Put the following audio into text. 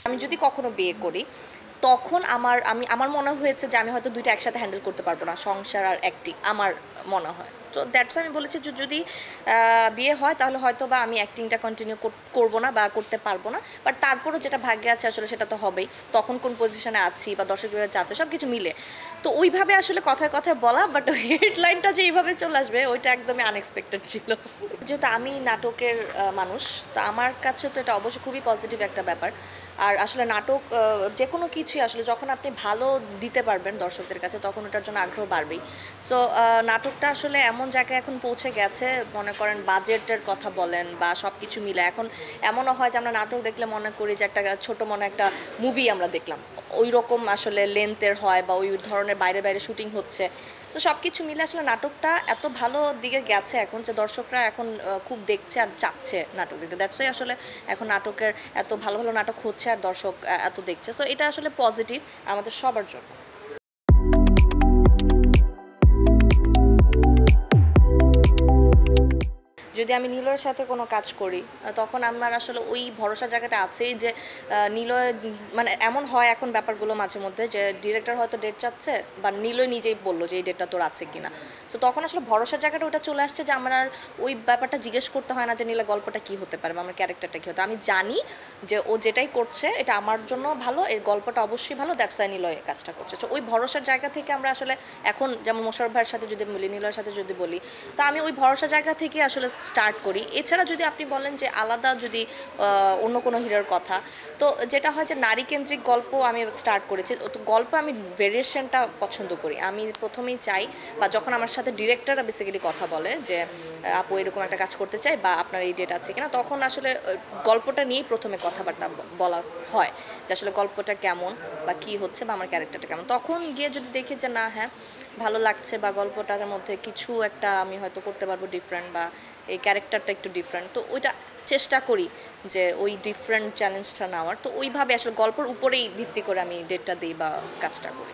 আমি যদি কখনো বিয়ে করি তখন আমার মনে হয়েছে যে আমি হয়তো দুইটা একসাথে হ্যান্ডেল করতে পারবো না, সংসার আর অ্যাক্টিং আমার মনে হয়। তো দ্যাটস আমি বলেছি যে যদি বিয়ে হয় তাহলে হয়তো বা আমি অ্যাক্টিংটা কন্টিনিউ করবো না বা করতে পারবো না, বাট তারপরও যেটা ভাগ্যে আছে আসলে সেটা তো হবেই। তখন কোন পজিশনে আছি বা দর্শক বিভাগে যাচ্ছে সব কিছু মিলে তো ওইভাবে আসলে কথায় কথায় বলা, বাট হেডলাইনটা যে এইভাবে চলে আসবে ওইটা একদমই আনএক্সপেক্টেড ছিল। যেহেতু আমি নাটকের মানুষ, তো আমার কাছে তো এটা অবশ্যই খুবই পজিটিভ একটা ব্যাপার। আর আসলে নাটক যে কোনো কিছুই আসলে যখন আপনি ভালো দিতে পারবেন দর্শকদের কাছে তখন ওটার জন্য আগ্রহ বাড়বেই। সো নাটকটা আসলে এমন জায়গায় এখন পৌঁছে গেছে, মনে করেন বাজেটের কথা বলেন বা সব কিছু মিলে এখন এমনও হয় যে আমরা নাটক দেখলে মনে করি যে একটা ছোট মনে একটা মুভি আমরা দেখলাম, ওই রকম আসলে লেন্থের হয় বা ওই ধরনের বাইরে বাইরে শুটিং হচ্ছে। তো সব কিছু মিলে আসলে নাটকটা এত ভালো দিকে গেছে এখন যে দর্শকরা এখন খুব দেখছে আর চাচ্ছে নাটক দেখতে। দ্যাটস ওয়াই আসলে এখন নাটকের এত ভালো ভালো নাটক হচ্ছে আর দর্শক এত দেখছে। সো এটা আসলে পজিটিভ আমাদের সবার জন্য। যদি আমি নিলয়ের সাথে কোনো কাজ করি তখন আমার আসলে ওই ভরসার জায়গাটা আছেই যে নিলয়, মানে এমন হয় এখন ব্যাপারগুলো মাঝে মধ্যে যে ডিরেক্টর হয়তো ডেট চাচ্ছে বা নিলয় নিজেই বললো যে এই ডেটটা তোর আছে কিনা। সো তখন আসলে ভরসার জায়গাটা ওটা চলে আসছে যে আমার আর ওই ব্যাপারটা জিজ্ঞেস করতে হয় না যে নিলে গল্পটা কী হতে পারে বা আমার ক্যারেক্টারটা কী হতে, আমি জানি যে ও যেটাই করছে এটা আমার জন্য ভালো, এর গল্পটা অবশ্যই ভালো, দ্যাটস ওয়াই নিলয় কাজটা করছে। তো ওই ভরসার জায়গা থেকে আমরা আসলে এখন যেমন মোশাররফ ভাইয়ের সাথে যদি বলি, নিলয়ের সাথে যদি বলি, তো আমি ওই ভরসা জায়গা থেকে আসলে স্টার্ট করি। এছাড়া যদি আপনি বলেন যে আলাদা যদি অন্য কোনো হিরোর কথা, তো যেটা হয় যে নারীকেন্দ্রিক গল্প আমি স্টার্ট করেছি, তো গল্প আমি ভেরিয়েশনটা পছন্দ করি। আমি প্রথমেই চাই বা যখন আমার সাথে ডিরেক্টররা বেসিক্যালি কথা বলে যে আপু এরকম একটা কাজ করতে চাই বা আপনার এই ডেট আছে কিনা, তখন আসলে গল্পটা নিয়েই প্রথমে কথাবার্তা বলা হয় যে আসলে গল্পটা কেমন বা কী হচ্ছে বা আমার ক্যারেক্টারটা কেমন। তখন গিয়ে যদি দেখি যে না হ্যাঁ ভালো লাগছে বা গল্পটার মধ্যে কিছু একটা আমি হয়তো করতে পারবো ডিফারেন্ট বা এই ক্যারেক্টারটা একটু ডিফারেন্ট, তো ওইটা চেষ্টা করি যে ওই ডিফারেন্ট চ্যালেঞ্জটা নেওয়ার। তো ওইভাবে আসলে গল্পের উপরেই ভিত্তি করে আমি ডেটটা দিই বা কাজটা করি।